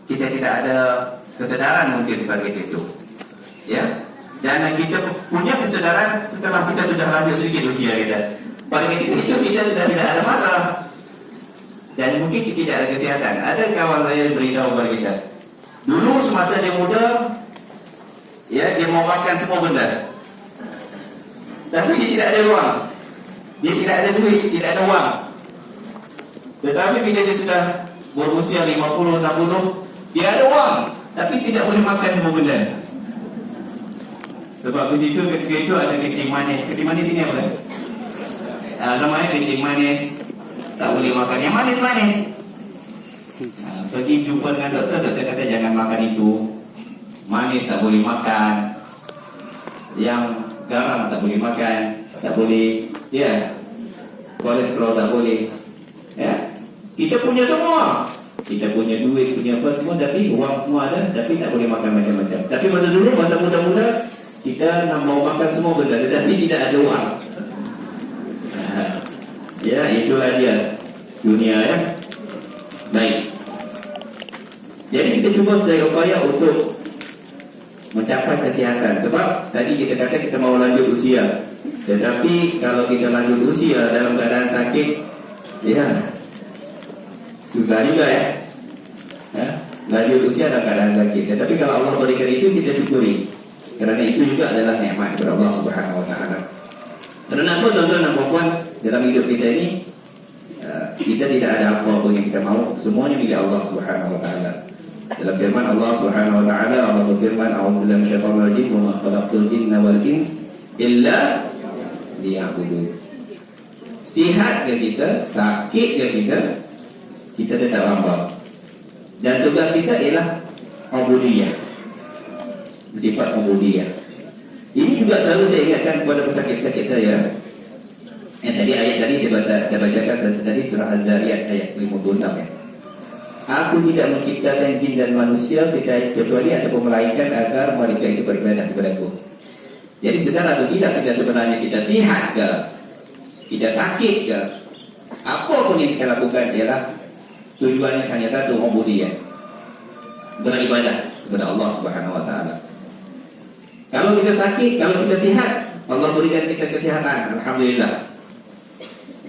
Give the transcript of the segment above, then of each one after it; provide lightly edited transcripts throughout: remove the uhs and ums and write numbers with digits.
kita tidak ada kesedaran mungkin pada itu. Ya. Dan kita punya kesedaran setelah kita sudah lanjut sedikit usia kita. Pada ketika itu kita sudah tidak ada masalah. Dan mungkin kita tidak ada kesihatan. Ada kawan saya beritahu kepada kita, dulu semasa dia muda, ya, dia mau makan semua benda, tapi dia tidak ada ruang. Dia tidak ada duit, tidak ada wang. Tetapi bila dia sudah berusia 50, 60, dia ada wang, tapi tidak boleh makan semua benda. Sebab begitu ketika itu ada kencing manis. Kencing manis ini apa? Namanya kencing manis. Tak boleh makan yang manis-manis. Pergi jumpa dengan doktor, doktor kata jangan makan itu. Manis tak boleh makan. Yang garam tak boleh makan. Tak boleh. Ya. Kolesterol tak boleh. Ya. Kita punya semua. Kita punya duit, punya apa semua, tapi wang semua ada, tapi tak boleh makan macam-macam. Tapi masa dulu, masa muda-muda, kita nak mau makan semua benda, tetapi tidak ada wang. Ya, itulah dia dunia, ya. Baik. Jadi kita cuba sedaya upaya untuk mencapai kesihatan. Sebab tadi kita kata kita mau lanjut usia. Tetapi kalau kita lanjut usia dalam keadaan sakit, ya, susah juga, ya. Lanjut usia dalam keadaan sakit. Tetapi kalau Allah berikan itu, kita syukuri. Kerana itu juga adalah nikmat dari Allah Subhanahu Wa Taala. Kerana apa, tuan-tuan dan puan-puan, dalam hidup kita ini, kita tidak ada apa pun yang kita mahu, semuanya milik Allah Subhanahu Wa Taala. Dalam firman Allah Subhanahu Wa Taala, Allah berfirman, "A'udzubillahi minasyaitonir rajim, wa ma khalaqtul jinna wal insa illa liya'budun." Sihat ke kita, sakit ke kita, kita tetap hamba. Dan tugas kita ialah ubudiyah. Sifat ubudiyah. Ini juga selalu saya ingatkan kepada pesakit-pesakit saya. Yang tadi ayat tadi saya bacakan tadi surah Az-Zariyat ayat 56, ya. Aku tidak menciptakan jin dan manusia kecuali ataupun melainkan agar mereka itu beribadah kepadaku. Jadi sedar atau tidak kita sebenarnya kita sihat ke, kita sakit ke, apa pun yang kita lakukan ialah tujuannya hanya satu, ubudiyah. Beribadah kepada Allah Subhanahu Wa Taala. Kalau kita sakit, kalau kita sihat, Allah berikan kita kesihatan, alhamdulillah.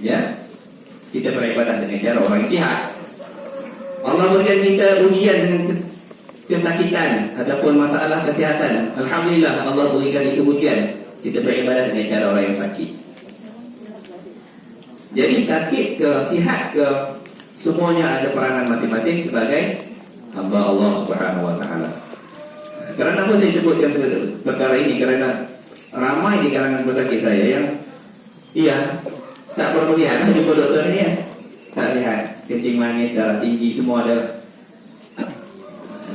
Ya, kita beribadah dengan cara orang yang sihat. Allah berikan kita ujian dengan kesakitan ataupun masalah kesihatan, alhamdulillah. Allah berikan itu ujian, kita beribadah dengan cara orang yang sakit. Jadi sakit ke sihat ke, semuanya ada peranan masing-masing sebagai hamba Allah Subhanahu Wa Taala. Kerana apa saya sebutkan perkara ini? Kerana ramai di kalangan pesakit saya yang tak berpilihan jumpa doktor ni, ya. Tak lihat kencing manis, darah tinggi, semua ada.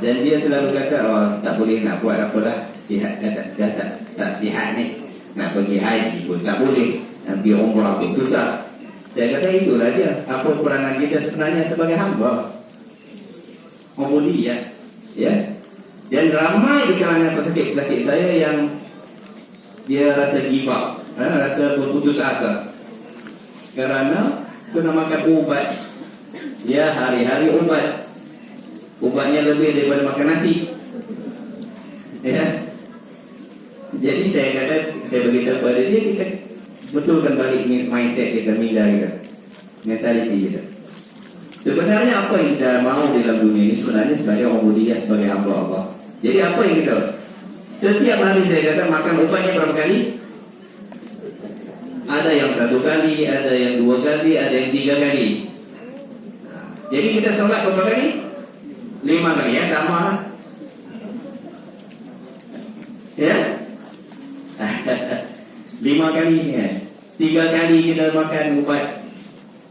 Dan dia selalu kata, oh tak boleh nak buat apalah, sihat dah tak sihat ni. Nak pergi haji pun tak boleh, nak pergi umrah pun susah. Saya kata itulah dia, apa peranan kita sebenarnya sebagai hamba. Ubudiyah, ya. Dan ramai di kalangan pesakit-pesakit saya yang dia rasa give up, rasa berputus asa kerana kena makan ubat. Ya, hari-hari ubat. Ubatnya lebih daripada makan nasi. Ya. Jadi saya kata, saya beritahu kepada dia, kita betulkan balik mindset kita, minda kita, mentaliti kita. Sebenarnya apa yang kita mahu dalam dunia ini sebenarnya sebagai ubudiyah, sebagai hamba Allah. Jadi apa yang kita, setiap hari saya kata makan ubatnya berapa kali? Ada yang 1 kali, ada yang 2 kali, ada yang 3 kali. Jadi kita solat berapa kali? 5 kali, ya, sama lah. Ya? 5 kali, ya. 3 kali kita makan ubat.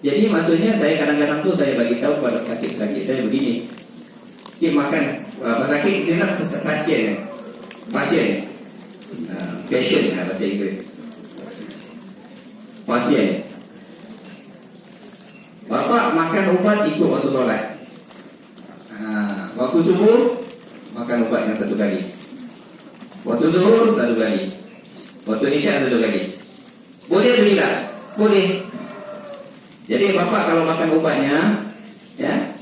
Jadi maksudnya saya kadang-kadang tu saya bagi tahu kepada sakit-sakit saya begini. Kita makan sakit saya pasien. Pasien bahasa Inggeris. Pasien. Bapak makan ubat ikut waktu solat. Waktu subuh makan ubat yang 1 kali. Waktu zuhur 1 kali. Waktu isyak 1 kali. Boleh atau tidak? Boleh. Jadi bapak kalau makan ubatnya, ya,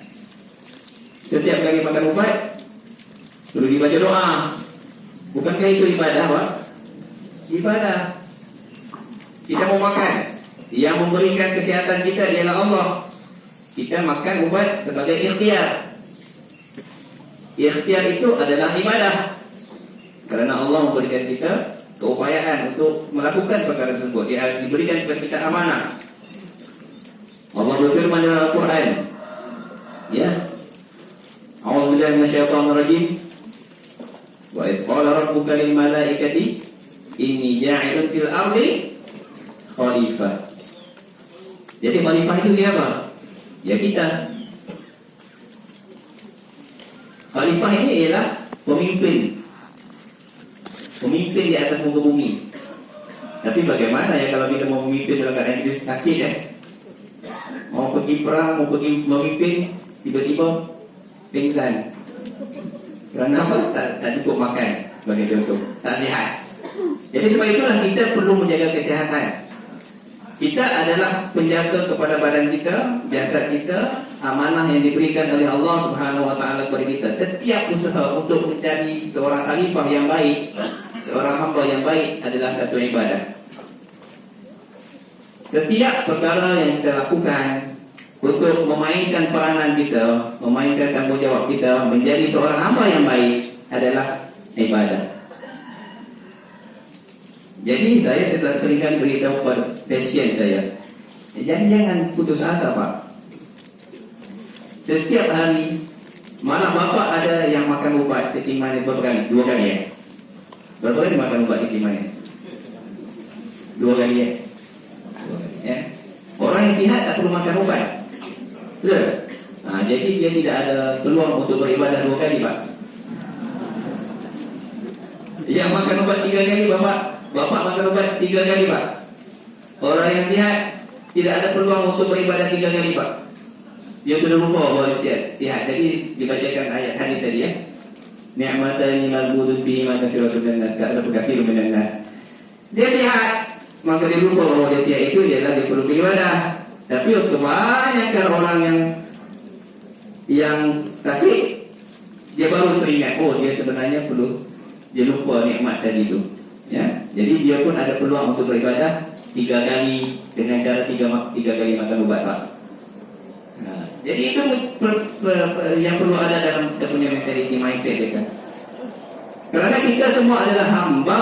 Setiap kali makan ubat perlu dibaca doa. Bukankah itu ibadah, Pak? Ibadah. Kita mau makan, yang memberikan kesihatan kita ialah Allah. Kita makan ubat sebagai ikhtiar. Ikhtiar itu adalah ibadah, karena Allah memberikan kita keupayaan untuk melakukan perkara tersebut. Dia diberikan kepada kita amanah. Allah berfirman dalam Al-Quran, ya, A'udzubillahi minasyaitonir rajim. Wa idh qala rabbuka lil malaikati inni ja'ilun fil ardi khalifah. Jadi khalifah itu siapa? Ya kita. Khalifah ini ialah pemimpin. Pemimpin di atas muka bumi. Tapi bagaimana ya kalau kita mau memimpin dalam keadaan kita sakit ya? Mau pergi perang, mau pergi memimpin, tiba-tiba pingsan. Kerana apa? Tak cukup makan, sebagai contoh. Tak sihat. Jadi sebab itulah kita perlu menjaga kesihatan. Kita adalah penjaga kepada badan kita, jasad kita, amanah yang diberikan oleh Allah Subhanahu Wa Taala kepada kita. Setiap usaha untuk mencari seorang khalifah yang baik, seorang hamba yang baik adalah satu ibadah. Setiap perkara yang kita lakukan untuk memainkan peranan kita, memainkan tanggungjawab kita menjadi seorang hamba yang baik adalah ibadah. Jadi saya seringkali beritahu kepada pasien saya, jadi jangan putus asa, Pak. Setiap hari, malah Bapak ada yang makan ubat kencing manis berapa kali? 2 kali ya? Berapa kali makan ubat kencing manis? 2 kali ya? 2 kali ya? Orang yang sihat tak perlu makan ubat. Betul? Nah, jadi dia tidak ada peluang untuk beribadah 2 kali, Pak. Yang makan ubat 3 kali, Bapak makan ubat 3 kali, Pak. Orang yang sihat tidak ada peluang untuk beribadah 3 kali, Pak. Dia sudah lupa bahawa dia sihat. Jadi dibacakan ayat hadis tadi ya. Ni'matani maghbudun fihi ma katsiratun minan nas, ka'anna katsirun minan nas. Dia sihat, maka dia lupa bahawa dia sihat itu ialah dia perlu beribadah. Tapi kebanyakan orang yang sakit, dia baru teringat, oh dia sebenarnya perlu, dia lupa nikmat tadi itu. Ya, jadi dia pun ada peluang untuk beribadah 3 kali dengan cara 3 kali makan ubat, Pak. Nah, jadi itu yang perlu ada dalam kita punya mentality mindset ya kan. Kerana kita semua adalah hamba.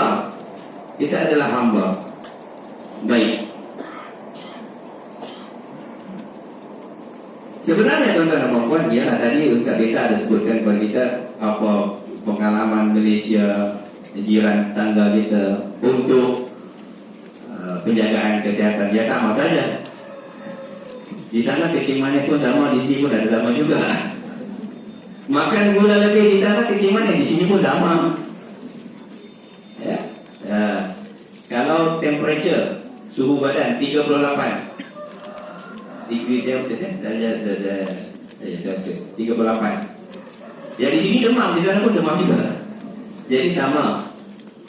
Kita adalah hamba. Baik. Sebenarnya tuan-tuan dan puan-puan, ya tadi Ustaz Beta ada sebutkan kepada kita apa pengalaman Malaysia, jiran tangga kita untuk penjagaan kesihatan. Ya sama saja. Di sana kencing manis pun sama, di sini pun ada sama juga. Makan gula lebih di sana, kencing manis di sini pun sama. Ya. Kalau temperature suhu badan 38 degree Celsius ya, darjah Celsius 38. Ya di sini demam, di sana pun demam juga. Jadi sama.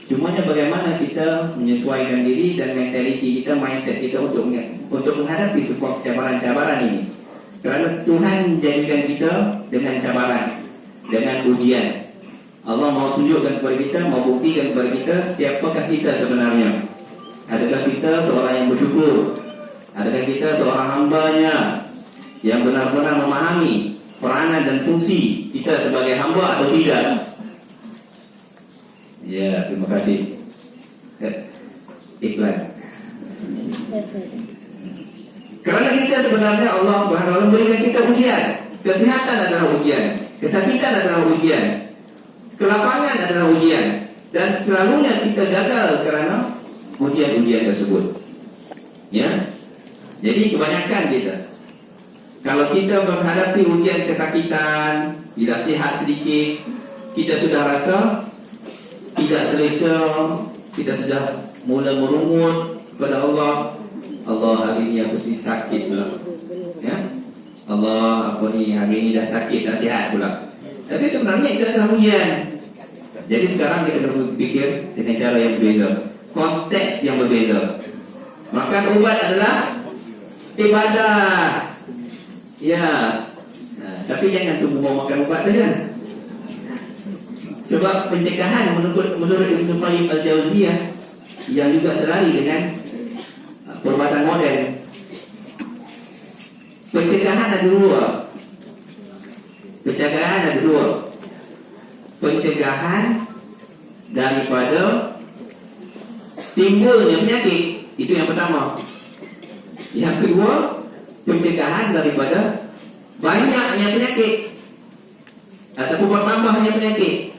Cumanya bagaimana kita menyesuaikan diri dan mentaliti kita, mindset kita untuk menghadapi sebuah cabaran-cabaran ini. Kerana Tuhan jadikan kita dengan cabaran, dengan ujian. Allah mau tunjukkan kepada kita, mau buktikan kepada kita siapakah kita sebenarnya. Adakah kita seorang yang bersyukur? Adakah kita seorang hambanya yang benar-benar memahami peranan dan fungsi kita sebagai hamba atau tidak? Ya, terima kasih. Iklan. Kerana kita sebenarnya Allah Subhanahu wa taala berikan kita ujian. Kesehatan adalah ujian, kesakitan adalah ujian, kelapangan adalah ujian, dan selalunya kita gagal kerana ujian-ujian tersebut. Ya. Jadi kebanyakan kita, kalau kita menghadapi ujian kesakitan, tidak sihat sedikit, kita sudah rasa tidak selesa, kita sudah mula merungut kepada Allah. Allah, hari ini aku sakit pula. Ya? Allah, aku ni hari ini dah sakit, dah sihat pula. Tapi sebenarnya itu adalah ujian. Jadi sekarang kita perlu berfikir dengan cara yang berbeza, konteks yang berbeza. Makan ubat adalah ibadah. Ya. Nah, Tapi jangan tunggu mau makan ubat saja. Sebab pencegahan menurut Ibnu Qayyim Al-Jauziyah yang juga selari dengan perubatan modern. Pencegahan ada dua. Pencegahan daripada timbulnya penyakit, itu yang pertama. Yang kedua, pencegahan daripada banyaknya penyakit ataupun bertambahnya penyakit.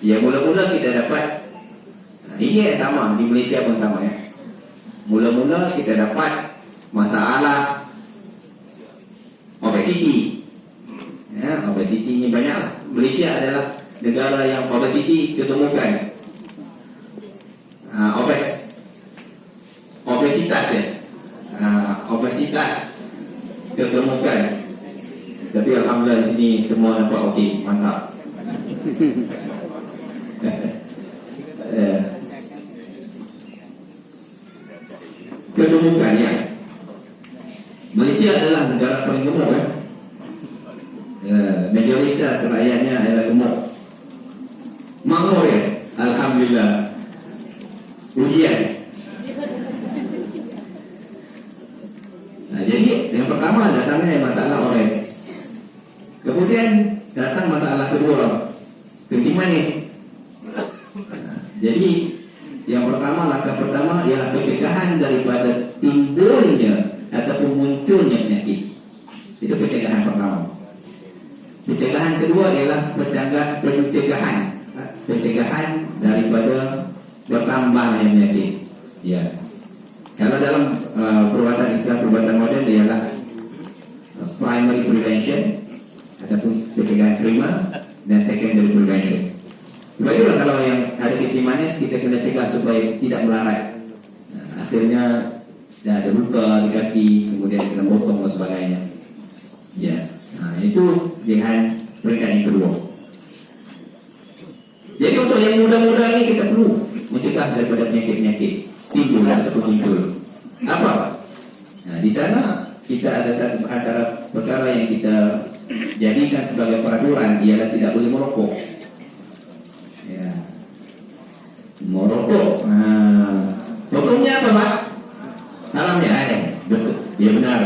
Ya, mula-mula kita dapat, ini sama, di Malaysia pun sama ya. Mula-mula kita dapat masalah obesiti. Ya, obesiti ini banyaklah. Malaysia adalah negara yang obesiti ketemukan. Obesitas ya. Obesitas ketemukan. Tapi alhamdulillah di sini semua nampak okey, mantap. Ketemukan ya. Malaysia adalah negara paling gemuk kan. Mayoritas rakyatnya adalah gemuk. Makmur ya, alhamdulillah. Ujian. Jadi yang pertama datangnya masalah obes. Kemudian datang masalah kedua, kencing manis. Jadi yang pertama, langkah pertama ialah pencegahan daripada timbulnya ataupun munculnya penyakit. Itu pencegahan pertama. Pencegahan kedua ialah pencegahan daripada bertambahnya penyakit. Ya. Kalau dalam perubatan istilah perubatan modern ialah primary prevention ataupun pencegahan primer dan secondary prevention. Sebab itulah kalau yang ada kencing manis kita kena cegah supaya tidak melarat. Akhirnya dah ada luka di kaki, kemudian kena potong dan sebagainya. Ya. Itu dengan peringkat yang kedua. Jadi untuk yang muda-muda ini kita perlu mencegah daripada penyakit-penyakit timbul ataupun muncul. Apa? Di sana kita ada satu antara perkara yang kita jadikan sebagai peraturan ialah tidak boleh merokok. Ya. Merokok. Hukumnya apa, Pak? Haramnya ada. Betul. Ya benar.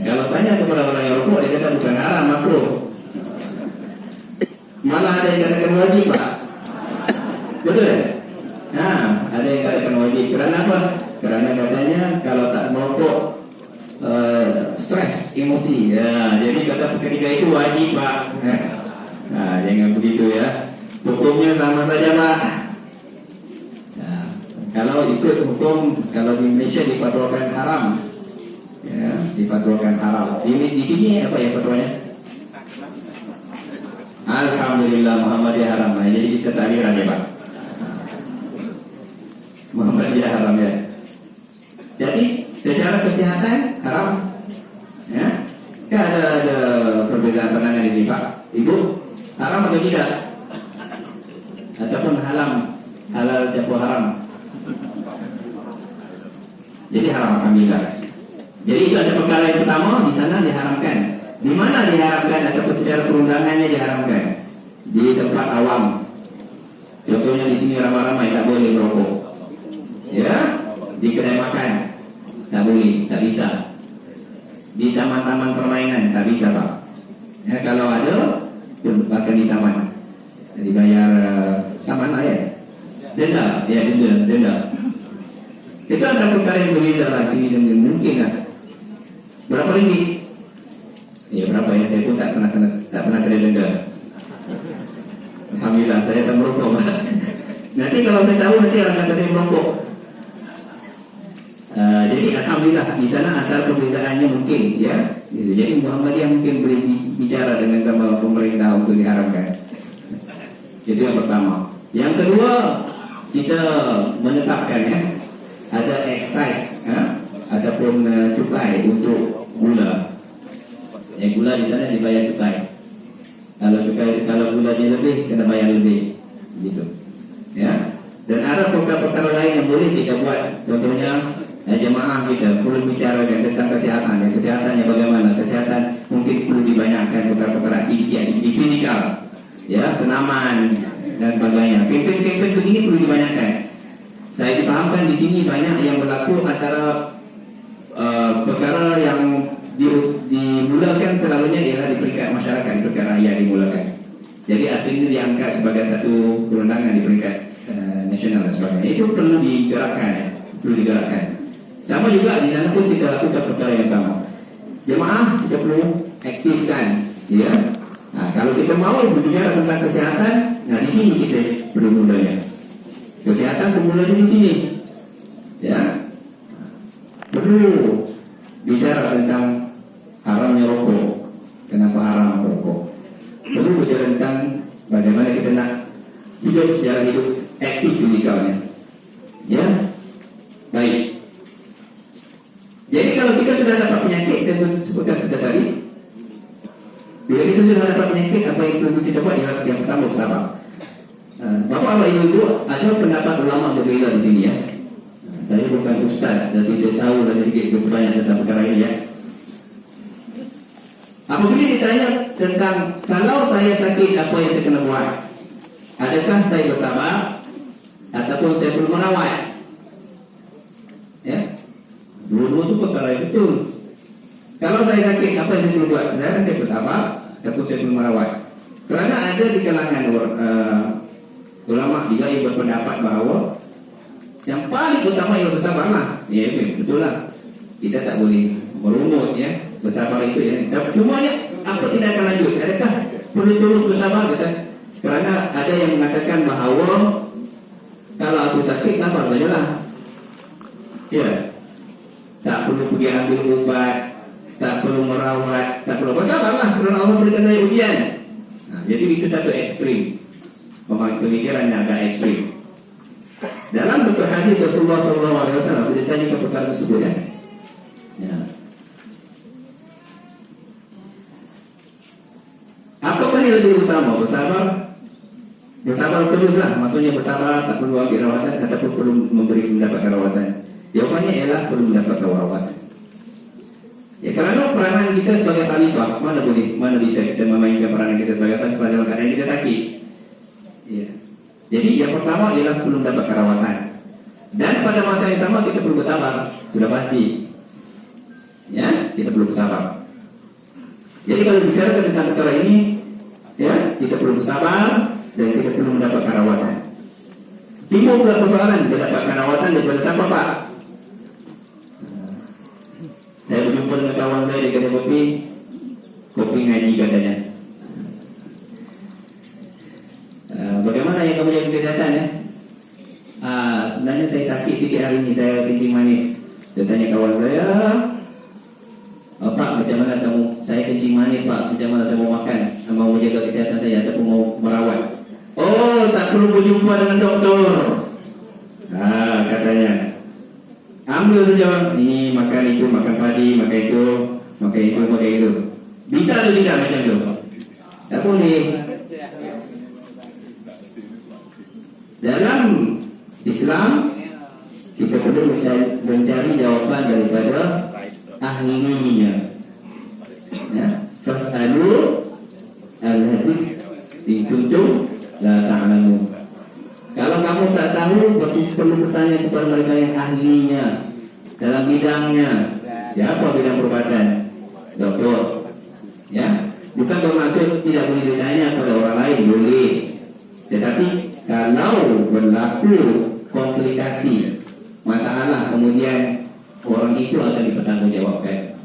Kalau tanya kepada orang yang rokok, dia kata bukan haram, makruh. Malah ada yang katakan wajib, Pak. Betul ya? Ada yang katakan wajib. Kerana apa? Kerana katanya kalau tak merokok stres, emosi. Jadi kata ketiga itu wajib, Pak. Jangan begitu ya. Hukumnya sama saja, Pak. Kalau ikut hukum, kalau di Malaysia dipatwakan haram. Ya, dipatwakan haram. Di sini apa ya fatwanya? Alhamdulillah Muhammadiyah haram. Jadi kita saliran ya, Pak. Muhammadiyah haram ya. Jadi secara kesehatan haram. Ya. Kan ada perbezaan pandangan di sini, Pak. Ibu, haram atau tidak? Ataupun halal atau haram? Jadi haram, alhamdulillah. Jadi itu ada perkara yang pertama, di sana diharamkan. Di mana diharamkan ataupun secara perundangannya diharamkan? Di tempat awam. Contohnya di sini ramai-ramai tak boleh merokok. Ya, di kedai makan tak boleh, tak bisa. Di taman-taman permainan tak bisa, Pak. Ya, kalau ada bahkan disaman. Dibayar saman lah ya. Denda, ya denda. Itu ada perkara yang berbeza lah sini dan mungkin lah. Berapa ringgit? Ya berapa ya? Saya pun tak pernah kena denda. Alhamdulillah saya tak merokok. Nanti kalau saya tahu nanti orang kata saya merokok. Jadi alhamdulillah di sana antara perbezaannya mungkin ya. Jadi Muhammadiyah mungkin boleh bicara dengan sama pemerintah untuk diharamkan. Itu yang pertama. Yang kedua kita menetapkan ya ada excise ataupun cukai untuk gula. Gula di sana dibayar cukai. Kalau gulanya lebih kena bayar lebih, gitu. Ya. Dan ada perkara-perkara lain yang boleh kita buat. Contohnya Jemaah kita perlu bicara tentang kesihatan. Kesehatannya bagaimana? Kesehatan mungkin perlu dibanyakan perkara-perkara aktiviti fizikal, ya, senaman dan sebagainya. Kempen-kempen begini perlu dibanyakan. Saya dipahamkan di sini banyak yang berlaku antara perkara yang dimulakan selalunya ialah di peringkat masyarakat, di peringkat rakyat dimulakan. Jadi aslinya diangkat sebagai satu perundangan di peringkat nasional dan sebagainya. Itu perlu digerakkan, ya. Perlu digerakkan. Sama juga di sana pun kita lakukan perkara yang sama. Jemaah kita perlu aktifkan, ya. Nah, kalau kita mau berbicara tentang kesehatan, nah di sini kita perlu mulanya. Kesehatan permulanya di sini, ya. Perlu bicara tentang haramnya rokok. Kenapa haram rokok? Perlu bicara tentang bagaimana kita nak hidup secara hidup aktif fizikalnya, ya. Baik. Jadi kalau kita sudah dapat penyakit, saya sebutkan sudah tadi, bila kita sudah dapat penyakit, apa yang perlu kita buat? Yang pertama bersabar. Bapak Ibu, ada pendapat ulama berbeza di sini, ya. Saya bukan ustaz, tapi saya tahu sedikit banyak tentang perkara ini, ya. Apabila ditanya tentang kalau saya sakit, apa yang saya kena buat? Adakah saya bersabar ataupun saya perlu merawat? Ya. Dua-dua itu perkara yang betul. Kalau saya sakit, apa yang saya perlu buat? Saya bersabar ataupun saya perlu merawat? Kerana ada di kalangan ulama juga yang berpendapat bahawa yang paling utama ialah bersabarlah. Ya, betul lah. Kita tak boleh merumut, ya. Bersabar itu, ya. Cuma apa tidak akan lanjut? Adakah perlu terus bersabar? Kerana ada yang mengatakan bahawa kalau aku sakit, sabar sajalah. Ya. Tak perlu pergi ambil ubat, tak perlu merawat, tak perlu bersabarlah. Kerana Allah berikan saya ujian. Nah, jadi itu satu ekstrim. Pemikiran yang agak ekstrim. Dalam satu hadis Rasulullah SAW ditanya ke perkara tersebut, ya. Ya. Apakah yang lebih utama? Bersabar? Bersabar teruslah. Maksudnya bersabar, tak perlu ambil rawatan ataupun perlu mendapatkan rawatan. Jawabannya ialah perlu mendapatkan rawatan. Ya, kerana peranan kita sebagai khalifah, mana bisa kita memainkan peranan kita sebagai khalifah dalam keadaan kita sakit. Ya. Jadi yang pertama ialah perlu mendapatkan rawatan. Dan pada masa yang sama kita perlu bersabar. Sudah pasti, ya, kita perlu bersabar. Jadi kalau bicara tentang perkara ini, ya, kita perlu bersabar dan kita perlu mendapatkan rawatan. Timbul pula persoalan mendapatkan rawatan daripada siapa, Pak? Saya berjumpa dengan kawan saya di kedai kopi ngaji katanya. Bagaimana yang kamu jaga kesehatan, ya? Sebenarnya saya sakit sikit hari ini, saya kencing manis. Dia tanya kawan saya, Pak, macam mana kamu? Saya kencing manis, Pak. Macam mana saya mau makan? Mau menjaga kesehatan saya ataupun mau merawat? Oh, tak perlu berjumpa dengan doktor. Katanya, ambil saja. Ini makan itu, makan padi, makan itu, makan itu, makan itu. Bisa atau tidak macam itu? Tak boleh. Dalam Islam kita perlu mencari jawaban daripada ahlinya. Ya, fasalu al-hadith in kuntum la ta'lamun. Kalau kamu tak tahu, perlu bertanya kepada mereka yang ahlinya dalam bidangnya. Siapa bidang perubatan? Doktor. Ya, bukan bermaksud tidak boleh ditanya kepada orang lain, boleh. Tetapi kalau berlaku komplikasi masalah, kemudian orang itu akan dipertanggungjawabkan.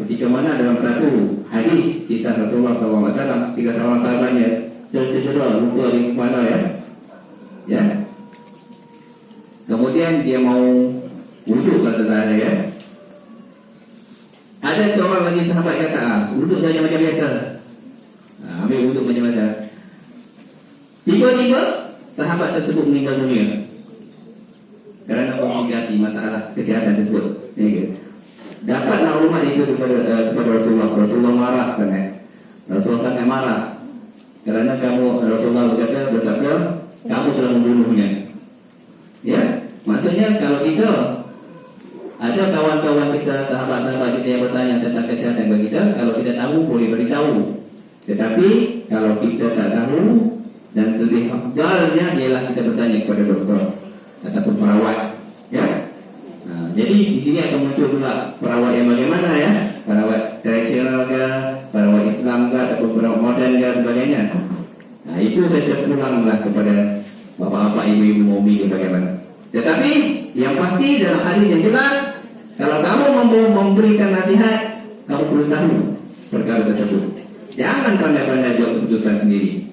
Ketika mana dalam satu hadis kisah Rasulullah SAW, tiga seorang sahabatnya cedera, lupa di mana, ya. Kemudian dia mau wuduk, kata saya, ya. Ada seorang lagi sahabat kata, wuduk saja macam biasa. Ambil wuduk macam biasa. Tiba-tiba sahabat tersebut meninggal dunia kerana komplikasi masalah kesihatan tersebut. Dapatlah maklumat itu kepada Rasulullah. Rasulullah marah sangat. Rasulullah sangat marah kerana Rasulullah bersabda, kamu telah membunuhnya. Ya, maksudnya kalau kita kawan-kawan kita, sahabat-sahabat kita yang bertanya tentang kesihatan bagi kita, kalau kita tahu boleh beritahu. Tetapi kalau kita tak tahu, dan lebih afdalnya ialah kita bertanya kepada doktor ataupun perawat, ya. Jadi di sini akan muncul pula perawat yang bagaimana, ya, perawat tradisional ke, perawat Islam ke, ataupun perawat moden ke, sebagainya. Itu saya terpulanglah kepada bapak-bapak, ibu-ibu mau bingung bagaimana. Tetapi yang pasti dalam hadis yang jelas, kalau kamu memberikan nasihat, kamu perlu tahu perkara tersebut. Jangan pandai-pandai buat keputusan sendiri,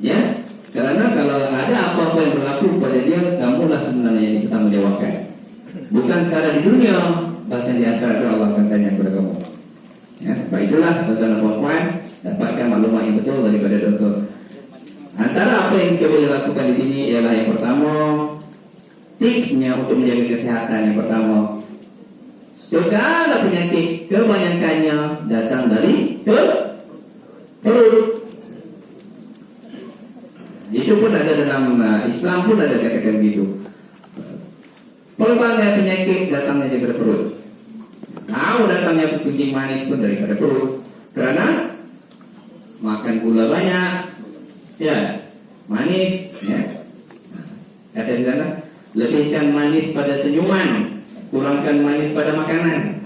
ya. Karena kalau ada apa-apa yang berlaku pada dia, kamulah sebenarnya yang dipertanggungjawabkan. Bukan secara di dunia, bahkan di akhirat Allah akan tanya kepada kamu. Ya, baiklah tuan-tuan dan puan-puan, dapatkan maklumat yang betul daripada doktor. Antara apa yang kita boleh lakukan di sini ialah yang pertama, tipsnya untuk menjaga kesehatan. Yang pertama, segala penyakit kebanyakannya datang dari perut. Itu pun ada dalam Islam pun ada katakan begitu. Pelbagai penyakit datangnya dari perut. Datangnya kencing manis pun daripada perut. Karena makan gula banyak, ya, manis, ya. Kata di sana, lebihkan manis pada senyuman, kurangkan manis pada makanan.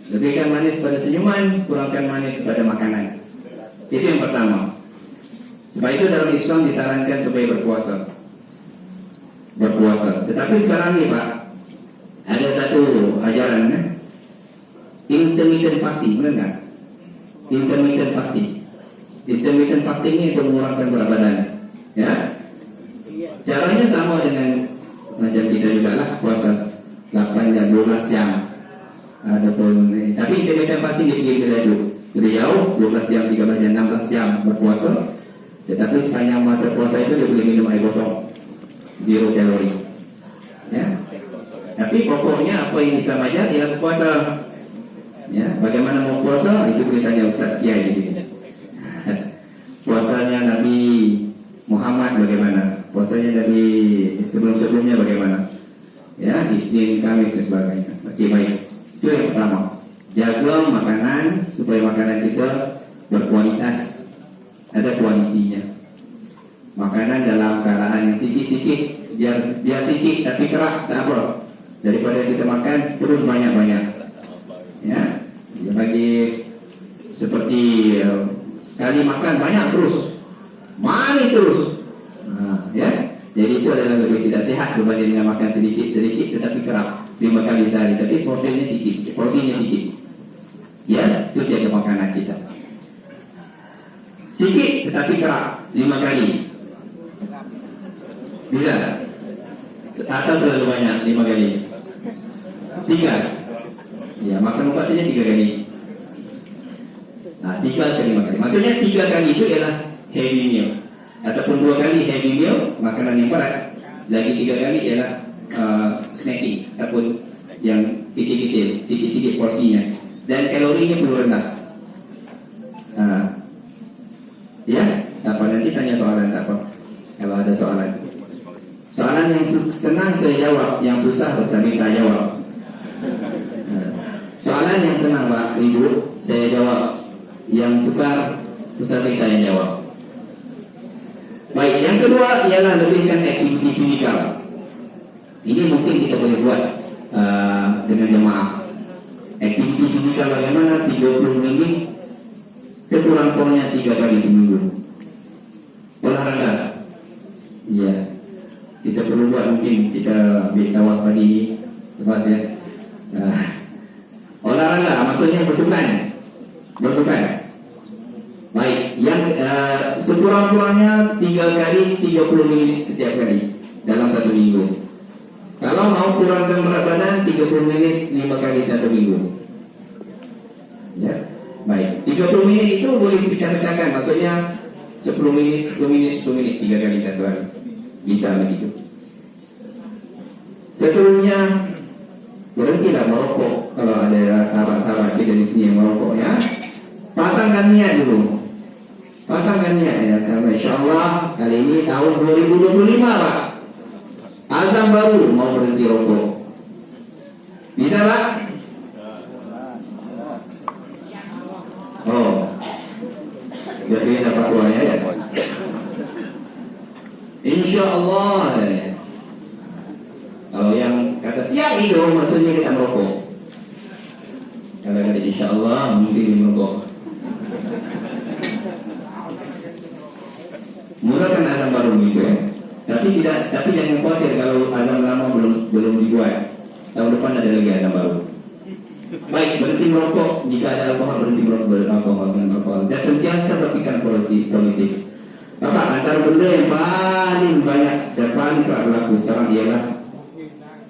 Lebihkan manis pada senyuman, kurangkan manis pada makanan. Itu yang pertama. Sebab itu dalam Islam disarankan supaya berpuasa. Tetapi sekarang ni Pak, ada satu ajaran, intermittent fasting, benar tak? Intermittent fasting ni untuk mengurangkan berat badan, ya. Caranya sama dengan macam kita juga lah, puasa 8 jam, 12 jam, ataupun tapi intermittent fasting dia pergi jauh, 12 jam, 13 jam, 16 jam berpuasa. Tetapi sepanjang masa puasa itu dia boleh minum air kosong, 0 kalori, ya. Tapi pokoknya apa yang Islam ajar ialah puasa, ya. Bagaimana mau puasa itu boleh tanya Ustaz Kiai di sini. Puasanya Nabi Muhammad bagaimana? Puasanya dari sebelum-sebelumnya bagaimana? Ya, Isnin, Kamis dan sebagainya. Okey, baik. Itu yang pertama. Jaga makanan supaya makanan kita berkualitas, ada kualitinya. Makanan dalam keadaan yang sikit-sikit, biar sikit tapi kerak, tak apa. Daripada kita makan terus banyak-banyak, ya. Dia bagi seperti sekali makan banyak terus, manis terus, ya. Jadi itu adalah lebih tidak sehat berbanding dengan makan sedikit-sedikit tetapi kerap 5 kali sehari, tapi porsinya sikit, ya. Itu jaga makanan kita. Sikit tetapi kerap 5 kali. Bisa? Atau terlalu banyak 5 kali? 3. Ya, makan ubat saja 3 kali. 3 kali 5 kali. Maksudnya 3 kali itu ialah heavy meal, ataupun 2 kali heavy meal, makanan yang berat. Lagi 3 kali ialah snacking, ataupun yang kecil-kecil, sikit-sikit porsinya. Dan kalorinya perlu rendah. Ya, apa nanti tanya soalan tak apa. Kalau ada soalan yang senang saya jawab, yang susah Ustaz minta jawab. Soalan yang senang Pak Ibu saya jawab, yang sukar Ustaz minta yang jawab. Baik, yang kedua ialah lebihkan aktiviti fizikal. Ini mungkin kita boleh buat dengan jemaah. Aktiviti fizikal bagaimana? 30 minit sekurang-kurangnya 3 kali seminggu. Olahraga, iya. Kita perlu buat, mungkin kita ambil sawah padi lepas, ya. Olahraga maksudnya bersukan. Baik, yang sekurang-kurangnya 3 kali 30 minit setiap kali dalam 1 minggu. Kalau mau kurangkan berat badan, 30 minit 5 kali 1 minggu, ya. Baik, 30 minit itu boleh dipecah-pecahkan. Maksudnya 10 minit 3 kali 1 hari. Bisa begitu. Seterusnya, berhentilah merokok. Kalau ada sahabat-sahabat kita di sini yang merokok, ya. Pasangkan niat dulu. Ya. Karena insya Allah kali ini tahun 2025 Pak. azam baru mau berhenti rokok. Bisa Pak? Oh, jadi dapat doanya ya. Insya Allah. Kalau yang kata siap itu maksudnya kita merokok. Kalau kata insya Allah mungkin merokok. Murah kan azam baru gitu ya. Tapi jangan khawatir kalau azam lama belum dibuat. Tahun depan ada lagi azam baru. Baik, berhenti merokok. Jika ada alkohol, berhenti merokok, beralkohol dengan alkohol. Dan sentiasa berpikir politik. Bapak, antara benda yang paling banyak dan paling berlaku sekarang ialah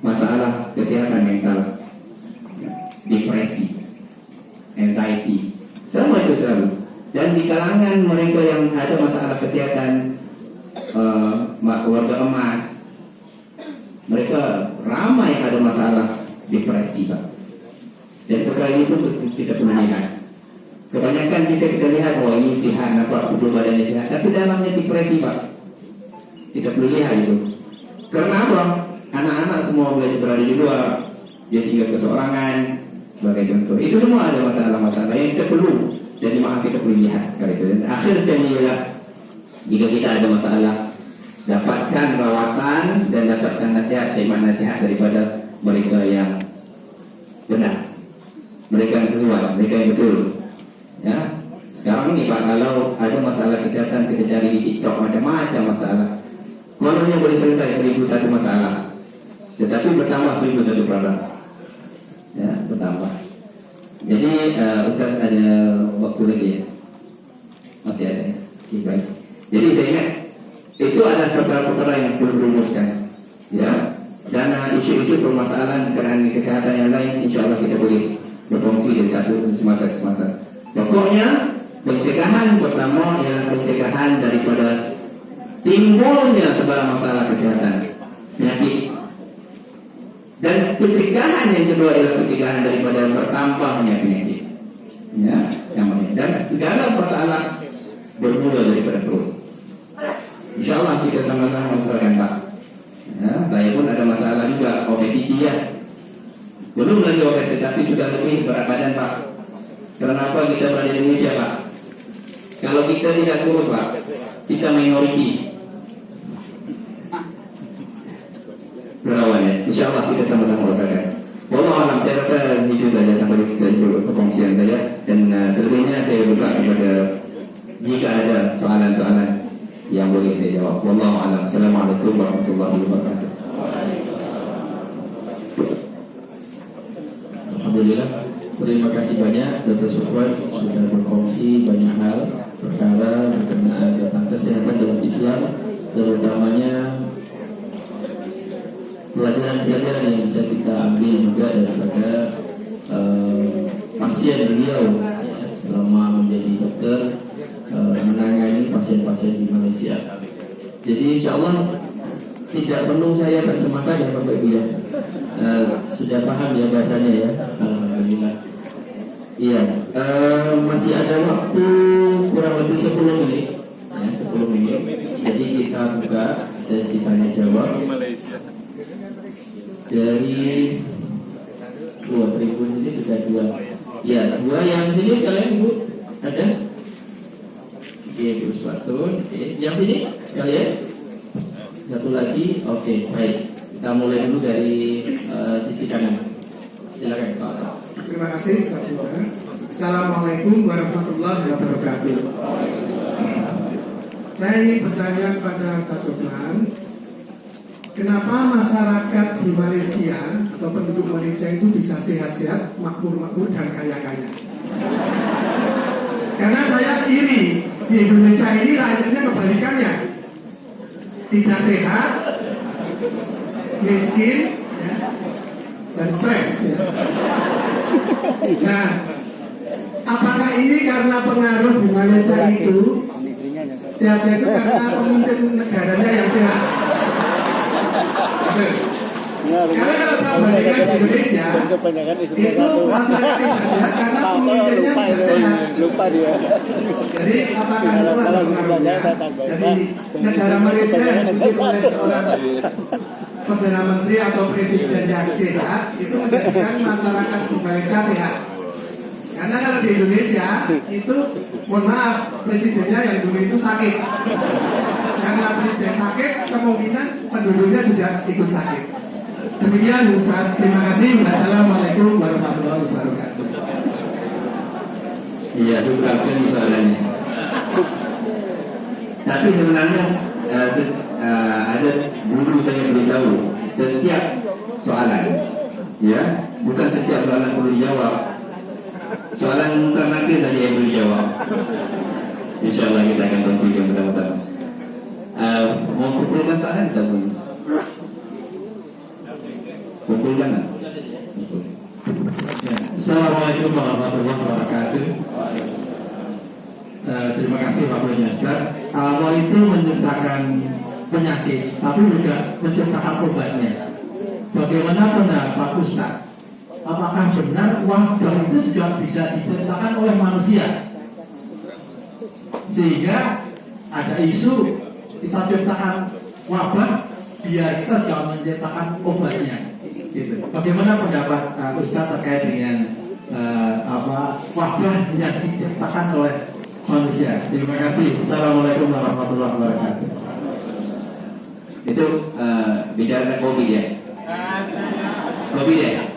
masalah kesehatan mental, depresi, anxiety, semua itu selalu. Dan di kalangan mereka yang ada masalah kesehatan, keluarga emas, mereka ramai ada masalah depresi, Pak. Dan perkara ini pun kita perlu lihat. Kebanyakan kita lihat, oh ini sihat, nampak tubuh badannya sihat, tapi dalamnya depresi, Pak. Kita perlu lihat itu. Karena apa? Anak-anak semua berada di luar, dia tinggal keseorangan, sebagai contoh. Itu semua ada masalah-masalah yang kita perlu. Jadi maaf kita perlu lihat kali itu. Dan akhirnya ialah jika kita ada masalah, dapatkan rawatan dan dapatkan nasihat, nasihat daripada mereka yang benar, mereka yang sesuai, mereka yang betul. Ya, sekarang ini Pak, kalau ada masalah kesehatan kita cari di TikTok macam-macam masalah. Kononnya boleh selesai 1001 masalah, tetapi bertambah 1001 problem. Ya, bertambah. Jadi Ustaz ada waktu lagi ya? Masih ada ya? Okay, baik. Jadi saya ingat itu adalah perkara-perkara yang perlu dirumuskan. Ya, dan isu-isu permasalahan kerana kesehatan yang lain, insya Allah kita boleh berkongsi dari satu semasa ke semasa. Pokoknya pencegahan pertama ialah pencegahan daripada timbulnya sebarang masalah kesehatan, penyakit. Dan pencegahan yang kedua ialah pencegahan daripada bertambahnya penyakit. Ya, yang mana? Dan segala masalah bermula daripada perut. Insya Allah kita sama-sama usahakan Pak. Ya, saya pun ada masalah juga, obesiti ya. Belum lagi obes, tetapi sudah lebih berat badan Pak. Kenapa kita berada di Indonesia Pak? Kalau kita tidak kurus Pak, kita minoriti. Berawan ya. Insya Allah kita sama-sama usahakan. Wallahu a'lam, saya rasa itu saja sampai perkongsian saya. Dan selebihnya saya buka kepada jika ada soalan-soalan yang boleh saya jawab. Wallahu a'lam. Assalamualaikum warahmatullahi wabarakatuh. Alhamdulillah, terima kasih banyak Dr. Sukwan sudah berkongsi banyak hal perkara berkenaan tentang kesehatan dalam Islam, terutamanya pelajaran-pelajaran yang bisa kita ambil juga daripada pasien beliau selama menjadi dokter menangani pasien-pasien di Malaysia. Jadi insya Allah tidak perlu saya terjemahkan ya Bapak Ibu ya. Sudah paham ya bahasanya ya. Alhamdulillah. Iya, masih ada waktu kurang lebih 10 menit ya, 10 menit. Jadi kita buka sesi tanya jawab. Dari dua tribun ini sudah dua. Ya, dua yang sini sekalian Bu. Ada? Oke, Bu Spatun. Oke, yang sini sekalian. Satu lagi. Oke, baik. Kita mulai dulu dari sisi kanan. Silakan Pak. Terima kasih Ustaz. Assalamualaikum warahmatullahi wabarakatuh. Saya ingin bertanya kepada Ustaz Sufyan, kenapa masyarakat di Malaysia atau penduduk Malaysia itu bisa sehat-sehat, makmur-makmur dan kaya-kaya? Karena saya iri, di Indonesia ini rakyatnya kebalikannya, tidak sehat, miskin, ya, dan stres. Ya. Nah, apakah ini karena pengaruh di Malaysia itu sehat-sehat itu karena pemimpin negaranya yang sehat? Karena kalau saya bandingkan di Indonesia, itu masyarakat tidak sehat karena pemimpinnya tidak sehat. Jadi apakah itu ada pengaruhnya? Jadi negara Malaysia yang dipimpin oleh seorang Perdana Menteri atau Presiden yang sehat itu menjadikan masyarakat di Malaysia sehat. Karena kalau di Indonesia itu, mohon maaf, presidennya yang dulu itu sakit. Karena presiden sakit, kemungkinan penduduknya juga ikut sakit. Demikian Ustaz, terima kasih. Wassalamualaikum warahmatullahi wabarakatuh. Iya, suka sekali soalannya. Tapi sebenarnya ada dulu saya beritahu setiap soalan, ya, bukan setiap soalan perlu dijawab. Soalan bukan nanti saja yang perlu dijawab. InsyaAllah kita akan kongsikan bersama-sama. Mau kumpulkan soalan tak pun? Kumpulkan. Assalamualaikum warahmatullahi wabarakatuh. Terima kasih Pak Ustaz. Allah itu menciptakan penyakit, tapi juga menciptakan obatnya. Bagaimana pendapat Ustaz? Apakah benar wabah itu juga bisa diciptakan oleh manusia? Sehingga ada isu kita ciptakan wabah biar kita jangan menciptakan obatnya. Gitu. Bagaimana pendapat Ustaz terkait dengan wabah yang diciptakan oleh manusia? Terima kasih. Assalamualaikum warahmatullahi wabarakatuh. Itu bicara COVID ya. COVID ya.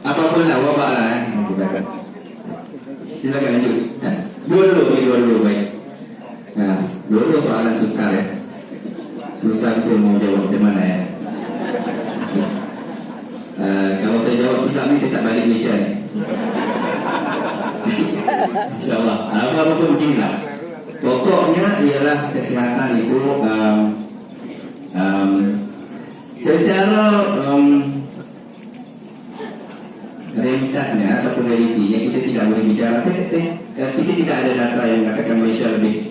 Apapun lah, wabak lah. Silakan lanjut. Dua dulu baik. Nah, dua soalan sukar ya. Susah betul mau jawab macam mana ya. Kalau saya jawab silap ni saya tak balik Malaysia ni. InsyaAllah. Apa-apa beginilah. Pokoknya ialah kesihatan itu secara realitasnya ataupun realitinya kita tidak boleh bicara. Kita tidak ada data yang mengatakan Malaysia lebih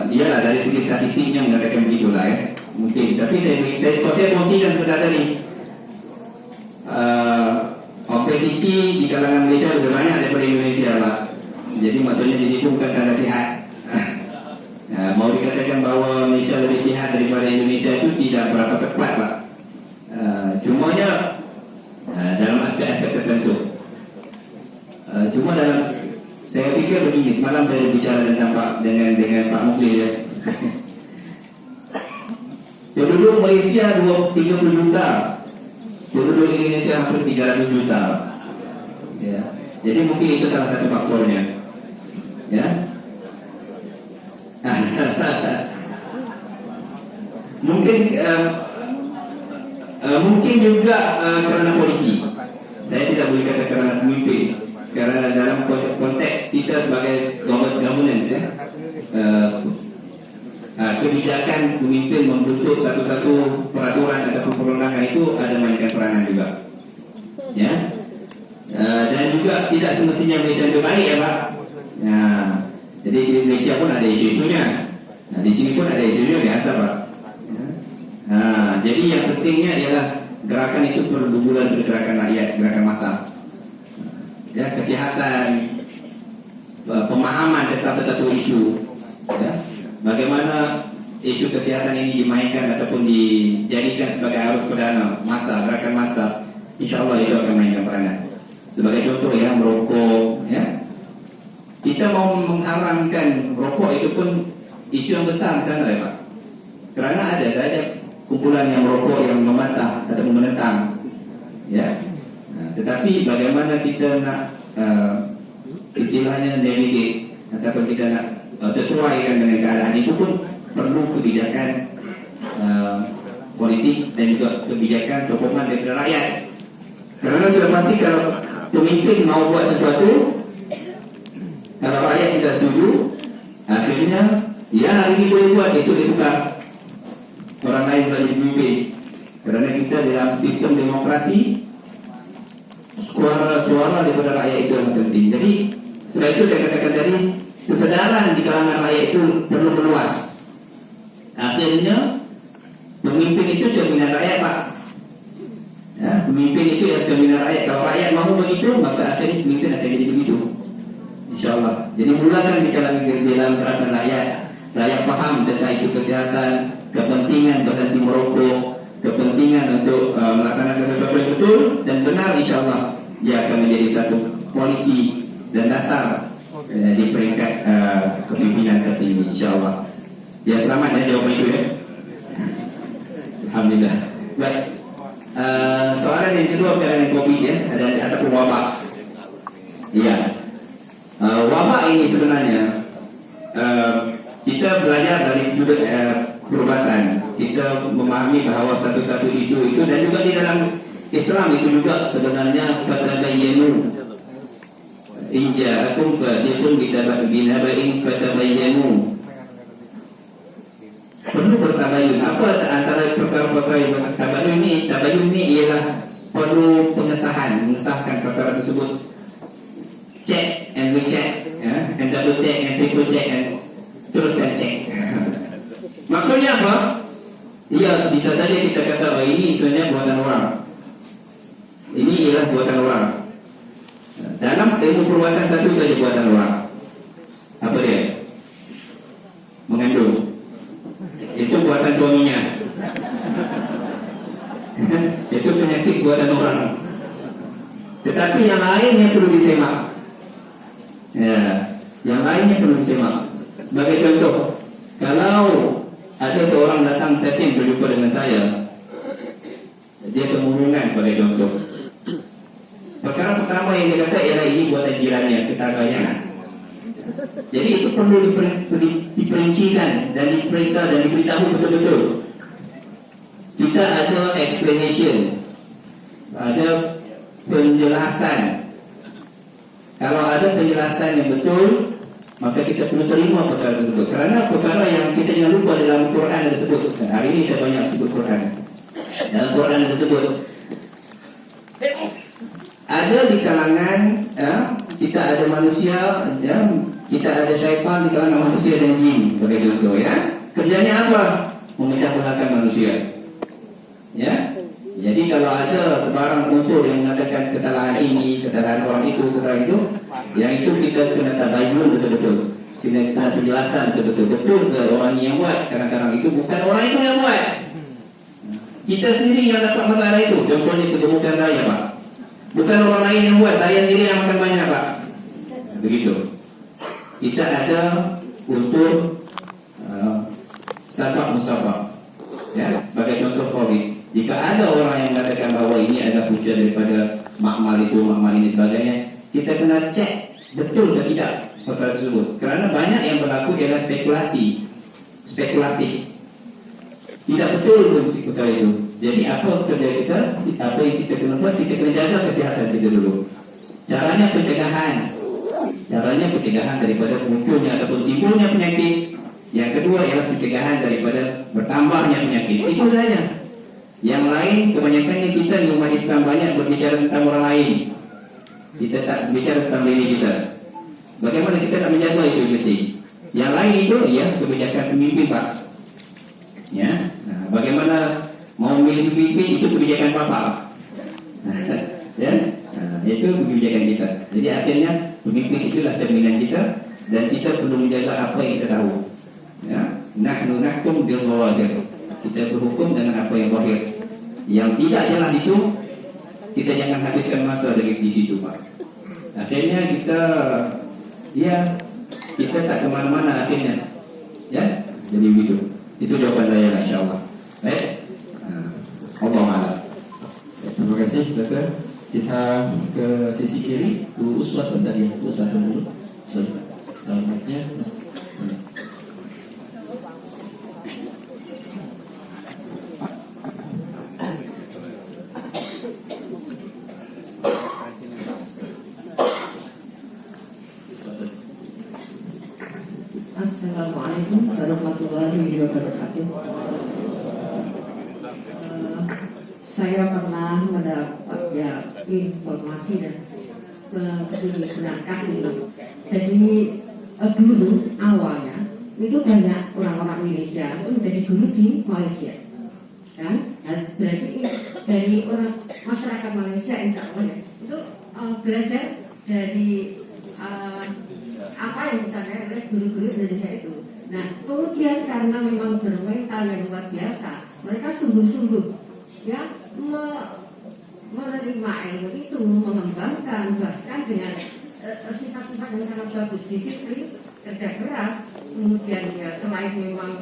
ialah dari segi statistiknya mengatakan begitulah ya. Mungkin, tapi saya kongsikan sebenarnya ni obesiti di kalangan Malaysia lebih banyak daripada Indonesia Pak. Jadi maksudnya di situ bukan tanda sihat. Mau dikatakan bahawa Malaysia lebih sihat daripada Indonesia itu tidak berapa tepat Pak. Cumanya dalam aspek-aspek tertentu. Cuma dalam saya fikir begini, semalam saya bicara tentang dengan Pak Mukli ya. Penduduk Malaysia 30 juta, penduduk Indonesia hampir 300 juta. Ya. Jadi mungkin itu salah satu faktornya. Ya. Mungkin juga kerana polisi. Saya tidak boleh kata kerana pemimpin, kerana dalam konteks kita sebagai governance ya, kebijakan pemimpin membentuk satu-satu peraturan ataupun perundangan itu ada mainkan peranan juga. Ya. Dan juga tidak semestinya Malaysia itu baik ya Pak. Nah, jadi di Malaysia pun ada isu-isunya. Nah, di sini pun ada isu-isunya biasa Pak. Jadi yang pentingnya ialah gerakan itu berbulan bergerakan rakyat, gerakan massa. Ya, kesihatan, pemahaman tentang satu isu. Ya, bagaimana isu kesihatan ini dimainkan ataupun dijadikan sebagai arus perdana massa, gerakan massa. InsyaAllah itu akan mainkan peranan. Sebagai contoh ya, merokok ya. Kita mau mengharamkan rokok itu pun isu yang besar di sana ya Pak. Kerana ada saja kumpulan yang merokok yang membantah atau menentang. Ya. Nah, tetapi bagaimana kita nak istilahnya navigate ataupun kita nak sesuaikan dengan keadaan itu pun perlu kebijakan politik dan juga kebijakan sokongan daripada rakyat. Kerana sudah pasti kalau pemimpin mau buat sesuatu, kalau rakyat tidak setuju, akhirnya ya hari ini boleh buat, esok dia tukar. Orang lain boleh jadi pemimpin. Kerana kita dalam sistem demokrasi, suara daripada rakyat itu yang penting. Jadi setelah itu saya katakan tadi, kesadaran di kalangan rakyat itu perlu meluas. Akhirnya pemimpin itu cerminan rakyat Pak. Ya, pemimpin itu yang cerminan rakyat. Kalau rakyat mahu begitu, maka akhirnya pemimpin akan jadi begitu. InsyaAllah. Jadi mulakan di dalam gerakan rakyat. Rakyat faham tentang isu kesihatan, kepentingan berhenti merokok, kepentingan untuk melaksanakan sesuatu yang betul dan benar, insyaAllah dia akan menjadi satu polisi dan dasar di peringkat kepimpinan tertinggi, insyaAllah. Ya, selamat ya jawapan itu ya. Alhamdulillah. Baik. Soalan yang kedua berkaitan dengan COVID ya, ada wabak. Iya. Wabak ini sebenarnya kita belajar dari sudut perubatan. Kita memahami bahawa satu-satu isu itu, dan juga di dalam Islam itu juga sebenarnya fatabayyanu in ja'akum fasiqun binaba'in fatabayyanu. Perlu bertabayun. Apa antara perkara-perkara yang tabayun ini? Tabayun ini ialah perlu mengesahkan perkara tersebut. Check and recheck, and double check and triple check and teruskan check. Maksudnya apa? Iya, bisa saja kita kata, oh ini sebenarnya buatan orang. Ini ialah buatan orang. Dalam ilmu perbuatan satu saja buatan orang. Apa dia? Mengandung. Itu buatan suaminya. Itu penyakit buatan orang. Tetapi yang lainnya perlu disemak. Ya, yang lainnya perlu disemak. Sebagai contoh, kalau ada seorang datang tasim berjumpa dengan saya, dia kemurungan sebagai contoh. Perkara pertama yang dia kata ialah ini buatan jirannya, tetangganya. Jadi itu perlu diperincikan dan diperiksa dan diberitahu betul-betul. Kita ada explanation, ada penjelasan. Kalau ada penjelasan yang betul, maka kita perlu terima perkara tersebut. Kerana perkara yang kita jangan lupa dalam Quran tersebut. Hari ini saya banyak sebut Quran. Dalam Quran tersebut ada di kalangan kita ada manusia, kita ada syaitan di kalangan manusia dan jin, sebagai contoh ya. Kerjanya apa? Memecah belahkan manusia. Ya. Jadi kalau ada sebarang unsur yang mengatakan kesalahan ini, kesalahan orang itu, kesalahan itu, yang itu kita kena tabayun betul-betul. Kena penjelasan betul-betul. Betul ke orang yang buat? Kadang-kadang itu bukan orang itu yang buat. Kita sendiri yang dapat masalah itu. Contohnya kegemukan saya, Pak. Bukan orang lain yang buat, saya sendiri yang makan banyak, Pak. Begitu. Kita ada unsur sabab musabab. Ya, sebagai contoh COVID. Jika ada orang yang mengatakan bahawa ini adalah punca daripada makmal itu, makmal ini sebagainya, kita kena cek betul ke tidak perkara tersebut. Kerana banyak yang berlaku ialah spekulasi, spekulatif. Tidak betul pun perkara itu. Jadi apa kerja kita? Apa yang kita kena buat? Kita kena jaga kesihatan kita dulu. Caranya pencegahan. Caranya pencegahan daripada munculnya ataupun timbulnya penyakit. Yang kedua ialah pencegahan daripada bertambahnya penyakit. Itu saja. Yang lain kebanyakannya kita di umat Islam banyak berbicara tentang orang lain. Kita tak berbicara tentang diri kita. Bagaimana kita nak menjaga itu penting. Yang lain itu ya kebijakan pemimpin, Pak. Ya. Nah, bagaimana mau memilih pemimpin itu kebijakan Bapak. Ya. Nah, itu kebijakan kita. Jadi akhirnya pemimpin itulah cerminan kita dan kita perlu menjaga apa yang kita tahu. Ya. Nahnu nahkum bil zawahir. Kita berhukum dengan apa yang zahir. Yang tidak jelas itu kita jangan habiskan masa di situ, Pak. Akhirnya kita tak kemana-mana akhirnya. Ya, jadi begitu. Itu jawaban saya, insyaAllah. Baik. Allah Ta'ala. Terima kasih, Dokter. Kita ke sisi kiri. Bu Uswat tadi. Bu Uswat dulu. Selamatnya. Assalamualaikum warahmatullahi wabarakatuh. Saya pernah mendapat informasi dan benarkah ini. Jadi dulu awalnya itu banyak orang-orang Indonesia itu menjadi guru di Malaysia, kan? Berarti dari orang masyarakat Malaysia insya Allah ya, itu belajar dari apa yang disampaikan oleh guru-guru Indonesia itu. Nah, kemudian karena memang bermental yang luar biasa, mereka sungguh-sungguh ya menerima ilmu itu, mengembangkan, bahkan dengan sifat-sifat yang sangat bagus, disiplin, kerja keras, kemudian ya selain memang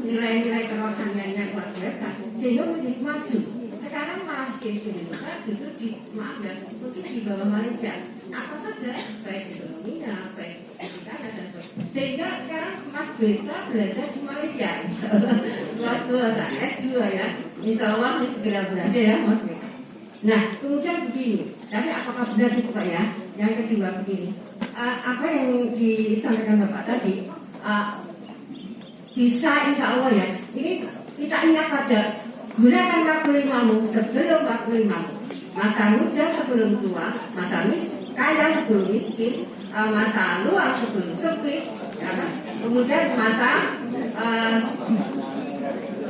nilai-nilai kerohaniannya luar biasa, sehingga menjadi maju. Sekarang malah di Indonesia justru mungkin di bawah Malaysia, apa saja, baik ekonominya, baik etikanya dan sebagainya. Sehingga sekarang Mas Beta belajar di Malaysia, waktu S2 ya, insya Allah segera belajar ya Mas Beta. Nah, kemudian begini, tapi apakah benar itu Pak ya? Yang kedua begini, apa yang disampaikan Bapak tadi, bisa insya Allah ya, ini kita ingat pada gunakan waktu limamu sebelum waktu limamu, masa muda sebelum tua, masa kaya sebelum miskin, masa luang sebelum sempit, ya, kemudian masa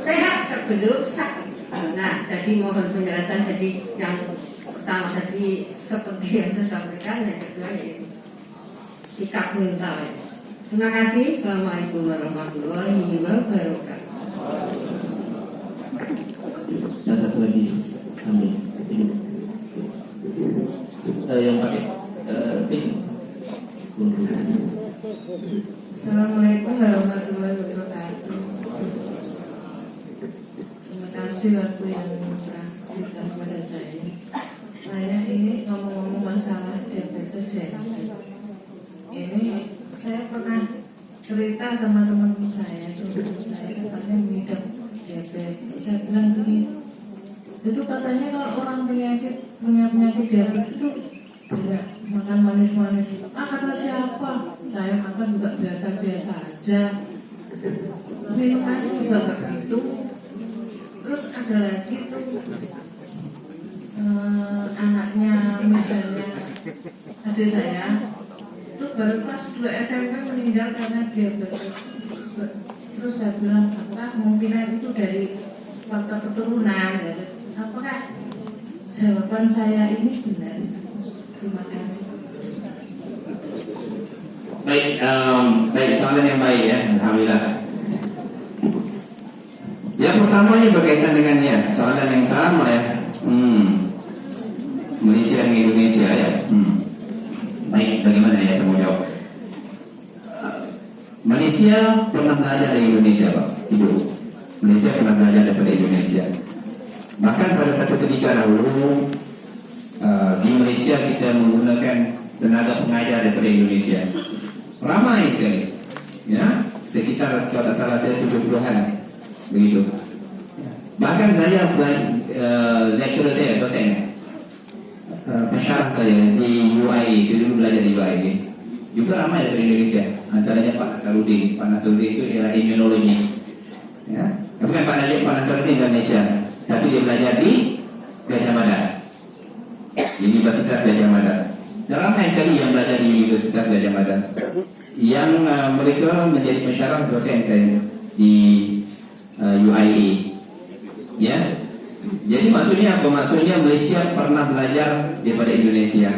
sehat sebelum sakit. Nah, jadi mohon penjelasan. Jadi yang pertama tadi seperti yang saya sampaikan, yang kedua yaitu sikap mental. Terima kasih. Assalamualaikum warahmatullahi wabarakatuh. Dan satu lagi sambil ini yang pakai tik. Assalamualaikum warahmatullahi wabarakatuh. Terima kasih waktu yang diberikan kepada saya. Saya ini ngomong-ngomong masalah diabetes ya. Ini saya pernah cerita sama teman saya, saya katanya mengidap diabetes. Saya bilang begini, itu katanya kalau orang punya penyakit diabetes itu tidak makan manis-manis. Kata siapa? Saya makan juga biasa-biasa aja. Minum air juga nggak gitu. Terus ada lagi tuh anaknya misalnya adik saya itu baru kelas 2 SMP meninggal karena diabetes. Terus saya bilang, apakah kemungkinan itu dari faktor keturunan? Apakah jawaban saya ini benar? Terima kasih. Baik, soalan yang baik ya, alhamdulillah. Yang pertama ini berkaitan dengan ya soalan yang sama ya. Malaysia dan Indonesia ya. Baik, bagaimana ya saya mau jawab? Malaysia pernah belajar dari Indonesia, Pak. Ibu. Malaysia pernah belajar daripada Indonesia. Bahkan pada satu ketika dahulu di Malaysia kita menggunakan tenaga pengajar daripada Indonesia. Ramai sekali. Ya, sekitar kalau tak salah saya 70-an begitu. Bahkan saya lecturer saya, dosen, pensyarah saya di UIA, saya dulu belajar di UIA, juga ramai dari Indonesia. Antaranya Pak Nasarudin. Pak Nasarudin itu ialah immunologis. Ya, bukan Pak Nasarudin Indonesia, tapi dia belajar di Gajah Mada, Universitas Gajah Mada. Dan ramai sekali yang belajar di Universitas Gajah Mada, yang mereka menjadi pensyarah dosen saya di UIA. Ya, jadi maksudnya apa? Maksudnya Malaysia pernah belajar daripada Indonesia.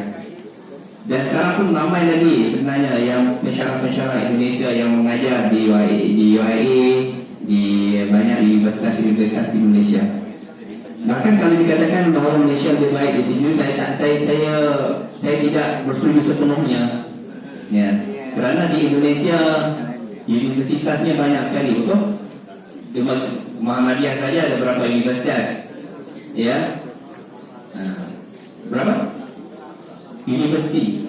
Dan sekarang pun ramai lagi sebenarnya yang pensyarah-pensyarah Indonesia yang mengajar di UIA, di banyak universitas-universitas di Malaysia. Bahkan kalau dikatakan bahawa Malaysia lebih baik di sini, saya tidak bersetuju sepenuhnya. Ya, kerana di Indonesia universitasnya banyak sekali, betul? Di Muhammadiyah saja ada berapa universitas? Ya, berapa? Universiti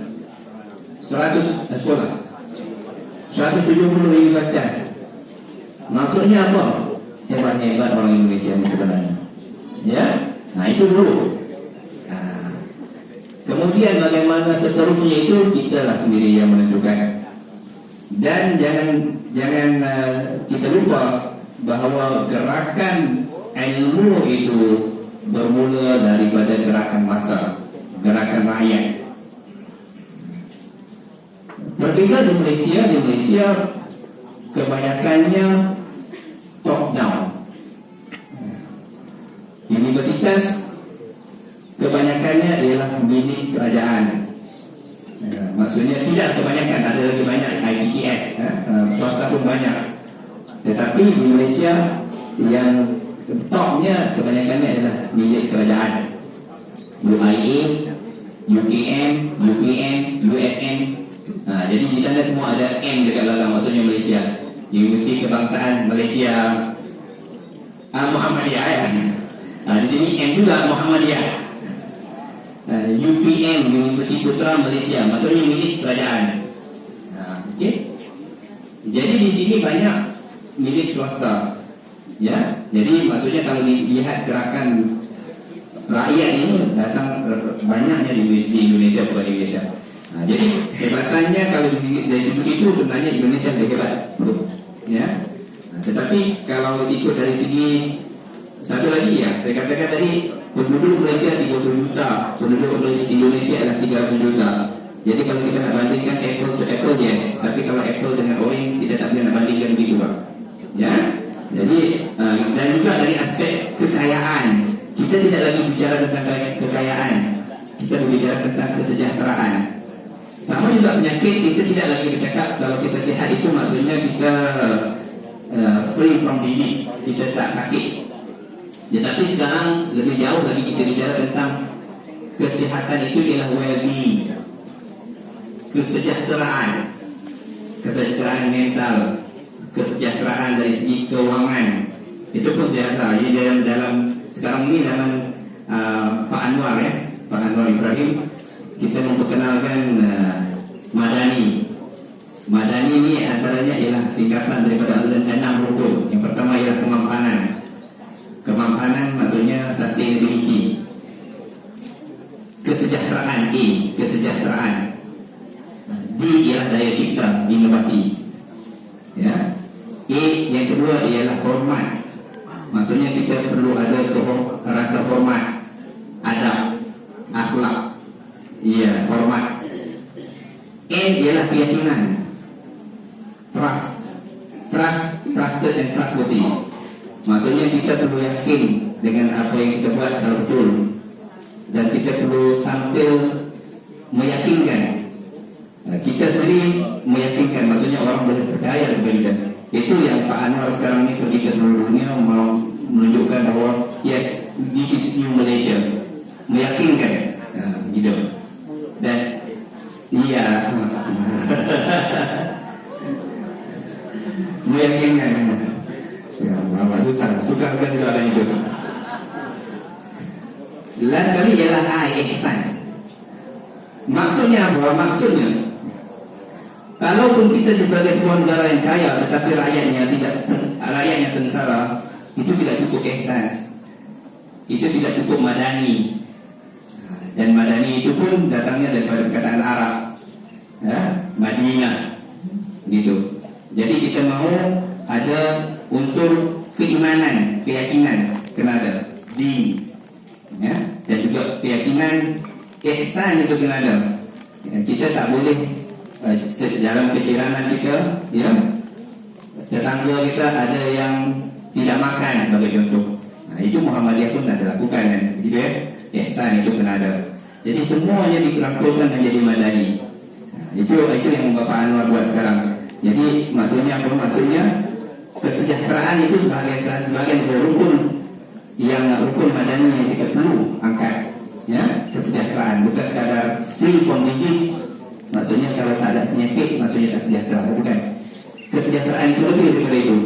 100 sekolah, 170 universitas. Maksudnya apa? Hebat-hebat orang Indonesia ini sebenarnya. Ya, nah itu dulu. Kemudian bagaimana seterusnya itu kita lah sendiri yang menentukan. Dan jangan kita lupa bahawa gerakan ilmu itu bermula daripada gerakan massa, gerakan rakyat. Berbeza di Malaysia kebanyakannya top down. Universitas kebanyakannya ialah milik kerajaan. Maksudnya tidak kebanyakan, ada lagi banyak IPTS, swasta pun banyak. Tetapi di Malaysia yang topnya kebanyakannya adalah milik kerajaan. UIA, UKM, UPM, USM. Jadi di sana semua ada M dekat belakang, maksudnya Malaysia. Universiti Kebangsaan Malaysia, Muhammadiyah ya. Di sini M juga Muhammadiyah. UPM, Universiti Putra Malaysia, maksudnya milik kerajaan. Okey. Jadi di sini banyak milik swasta. Ya. Jadi maksudnya kalau dilihat gerakan rakyat ini datang banyaknya di Indonesia, bukan di Malaysia. Jadi hebatannya kalau dari segi itu sebenarnya Indonesia lebih hebat, ya. Tetapi kalau ikut dari segi satu lagi ya, saya katakan tadi penduduk Malaysia 30 juta, penduduk Indonesia adalah 300 juta. Jadi kalau kita nak bandingkan apple to apple, yes. Tapi kalau apple dengan orange, kita tak boleh nak bandingkan begitu, Pak. Ya. Jadi dan juga dari aspek kekayaan, kita tidak lagi bicara tentang kekayaan, kita berbicara tentang kesejahteraan. Sama juga penyakit, kita tidak lagi bercakap kalau kita sihat itu maksudnya kita free from disease, kita tak sakit. Tetapi sekarang lebih jauh lagi kita bicara tentang kesihatan itu ialah well-being, kesejahteraan, kesejahteraan mental, kesejahteraan dari segi keuangan. Itu pun sejahtera. Jadi dalam sekarang ini zaman Pak Anwar ya, Pak Anwar Ibrahim, kita memperkenalkan Madani. Madani ini antaranya ialah singkatan daripada 6 rukun. Yang pertama ialah kemampanan. Kemampanan maksudnya sustainability. Kesejahteraan, kesejahteraan. D ialah daya cipta, inovasi. Ya. E yang kedua ialah hormat. Maksudnya kita perlu ada rasa hormat, adab, akhlak. Iya, hormat. N ialah keyakinan, trusted and trustworthy. Maksudnya kita perlu yakin dengan apa yang kita buat secara betul, dan kita perlu tampil meyakinkan. Kita sendiri meyakinkan, maksudnya orang boleh percaya kepada kita. Itu yang Pak Anwar sekarang ini pergi ke seluruh dunia mau menunjukkan bahawa yes, this is new Malaysia. Meyakinkan, gitu. Dan iya, meyakinkan. Ya, suka sekali soalan itu. Last kali ialah ihsan. Maksudnya apa? Maksudnya kalaupun kita sebagai sebuah negara yang kaya tetapi rakyatnya sengsara, itu tidak cukup ihsan. Itu tidak cukup madani. Dan madani itu pun datangnya daripada perkataan Arab, ya, Madinah, gitu. Jadi kita mahu ada unsur keimanan, keyakinan, kena ada di, ya, dan juga keyakinan, ihsan itu kena ada. Ya, kita tak boleh dalam keciranan kita, ya, tetangga kita ada yang tidak makan sebagai contoh. Itu Muhammadiyah pun ada lakukan, kan, gitu ya. Ihsan itu kena ada. Jadi semuanya dirangkulkan menjadi madani. Itu yang Bapak Anwar buat sekarang. Jadi maksudnya apa? Maksudnya kesejahteraan itu sebagian dari rukun madani yang kita perlu angkat. Ya, kesejahteraan bukan sekadar free from disease. Maksudnya kalau tak ada penyakit, maksudnya tak sejahtera, bukan. Kesejahteraan itu lebih daripada itu.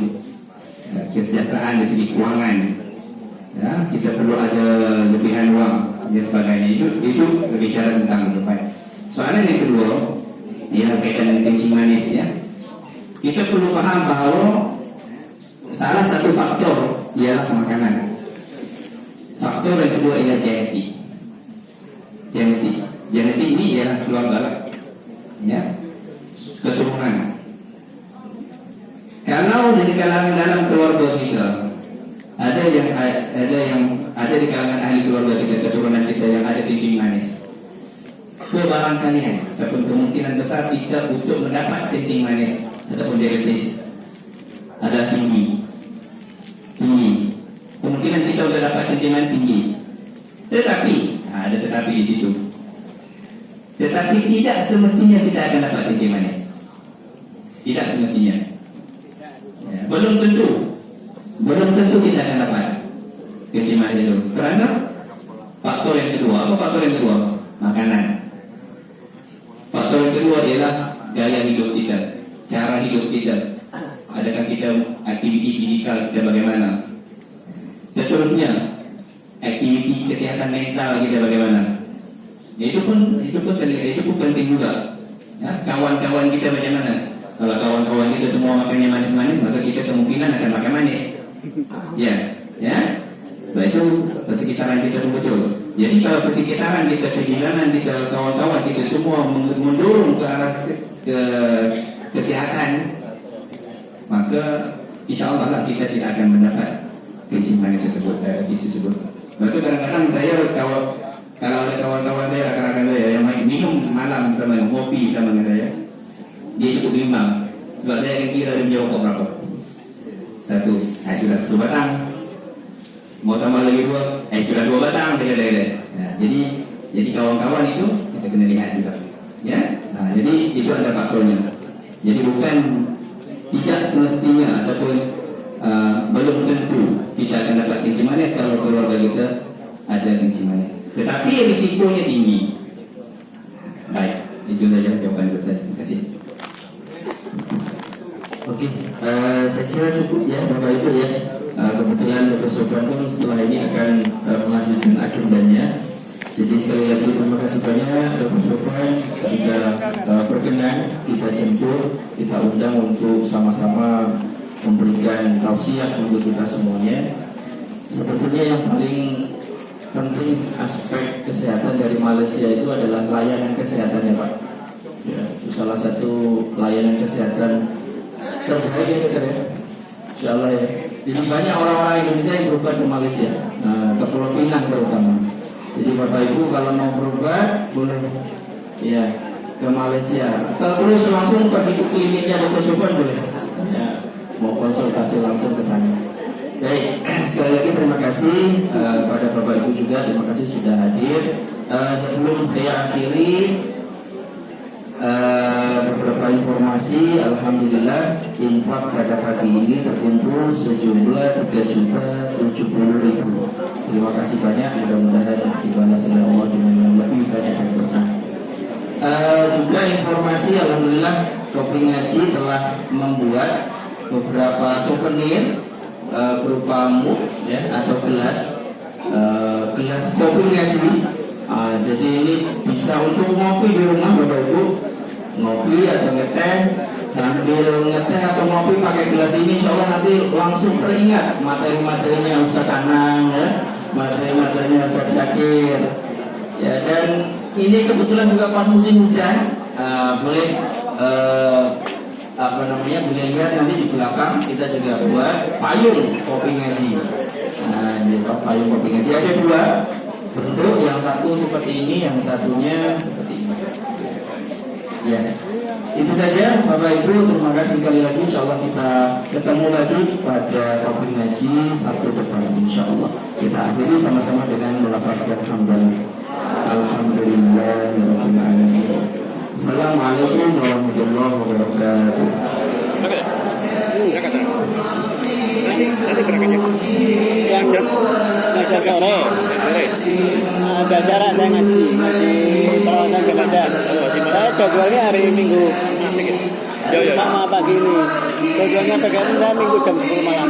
Kesejahteraan dari segi keuangan. Ya, kita perlu ada lebihan wang dan sebagainya. Itu berbicara tentang depan. Soalan yang kedua ialah berkaitan dengan kencing manis, ya. Kita perlu faham bahawa salah satu faktor ialah makanan. Faktor yang kedua ialah genetik. Genetik ini ialah keluarga, ya, keturunan. Kalau dari kalangan dalam keluarga kita ada di kalangan ahli keluarga kita, keturunan kita yang ada kencing manis, kebarangkalian ataupun kemungkinan besar kita untuk mendapat kencing manis ataupun diabetes adalah tinggi. Kemungkinan kita sudah dapat kencing manis tinggi. Tetapi ada tetapi di situ. Tetapi tidak semestinya kita akan dapat kencing manis. Tidak semestinya. Ya, belum tentu kita akan dapat. kencing manis itu? Kerana faktor yang kedua, apa faktor yang kedua? Makanan. Faktor yang kedua ialah gaya hidup kita, cara hidup kita. Adakah kita aktiviti fizikal kita bagaimana? Seterusnya, aktiviti kesihatan mental kita bagaimana? Itu pun penting juga. Ya, kawan-kawan kita bagaimana? Kalau kawan-kawan kita semua makannya manis-manis, maka kita kemungkinan akan makan manis. Ya. Sebab itu persekitaran kita pun betul. Jadi kalau persekitaran kita, kegilanan kita, kawan-kawan kita semua mendorong ke arah ke kesihatan, maka insya-Allah lah kita tidak akan mendapat kencing manis tersebut, diabetes tersebut. Sebab itu kadang-kadang saya kalau ada kawan-kawan saya, rakan-rakan saya yang minum malam sama kopi sama dengan saya, dia cukup bimbang. Sebab saya akan kira dia menjawab berapa. Satu, sudah 1 batang. Mau tambah lagi 2, sudah 2 batang. Nah, jadi kawan-kawan itu kita kena lihat juga. Ya, jadi itu ada faktornya. Jadi bukan tidak semestinya ataupun belum tentu kita akan dapat kencing manis kalau keluarga kita ada kencing manis. Tetapi risikonya tinggi. Baik, itu saja jawaban dari saya. Terima kasih. Oke, saya kira cukup ya Bapak Ibu ya. Kebetulan Dr. Sofwan pun setelah ini akan melanjutkan agendanya. Jadi sekali lagi terima kasih banyak Dr. Sofwan sudah berkenan kita jemput, kita undang untuk sama-sama memberikan tausiah untuk kita semuanya. Sebetulnya yang paling penting aspek kesehatan dari Malaysia itu adalah layanan kesehatannya Pak. Ya, itu salah satu layanan kesehatan terbaik ya Dokter ya. Insyaallah ya. Jadi banyak orang-orang Indonesia yang berobat ke Malaysia, ke Pulau Pinang terutama. Jadi Bapak Ibu kalau mau berobat boleh ya ke Malaysia. Atau terus langsung pergi ke kliniknya Dr. Sofwan boleh. Ya, mau konsultasi langsung ke sana. Baik, sekali lagi terima kasih pada Bapak Ibu juga, terima kasih sudah hadir. Sebelum saya akhiri beberapa informasi, alhamdulillah infak pada pagi ini terkumpul sejumlah 3.070.000. Terima kasih banyak, mudah-mudahan dibalas oleh Allah dengan yang lebih banyak dan berkah. Juga informasi, alhamdulillah Kopi Ngaji telah membuat beberapa souvenir berupa mug ya atau gelas kopi ngaji. Jadi ini bisa untuk ngopi di rumah Bapak Ibu, ngopi atau ngeteh, sambil ngeteh atau ngopi pakai gelas ini, insya Allah nanti langsung teringat materi-materinya Ustaz Anang ya, materi-materinya Ustaz Syakir ya. Dan ini kebetulan juga pas musim hujan, boleh boleh lihat nanti di belakang kita juga buat payung kopi ngaji. Ini payung kopi ngaji ada 2 bentuk, yang satu seperti ini, yang satunya seperti ini. Ya, itu saja Bapak Ibu, terima kasih sekali lagi. Insyaallah kita ketemu lagi pada kopi ngaji Sabtu depan. Insyaallah kita akhiri sama-sama dengan melafazkan hamdalah. Alhamdulillahirabbil alamin. Assalamualaikum warahmatullahi wabarakatuh. Nanti gerakannya ngajar sore. Ada acara saya ngaji perawatan jenazah. Saya jadwalnya hari Minggu sama pagi ini. Jadwalnya pegang saya Minggu jam 10 malam.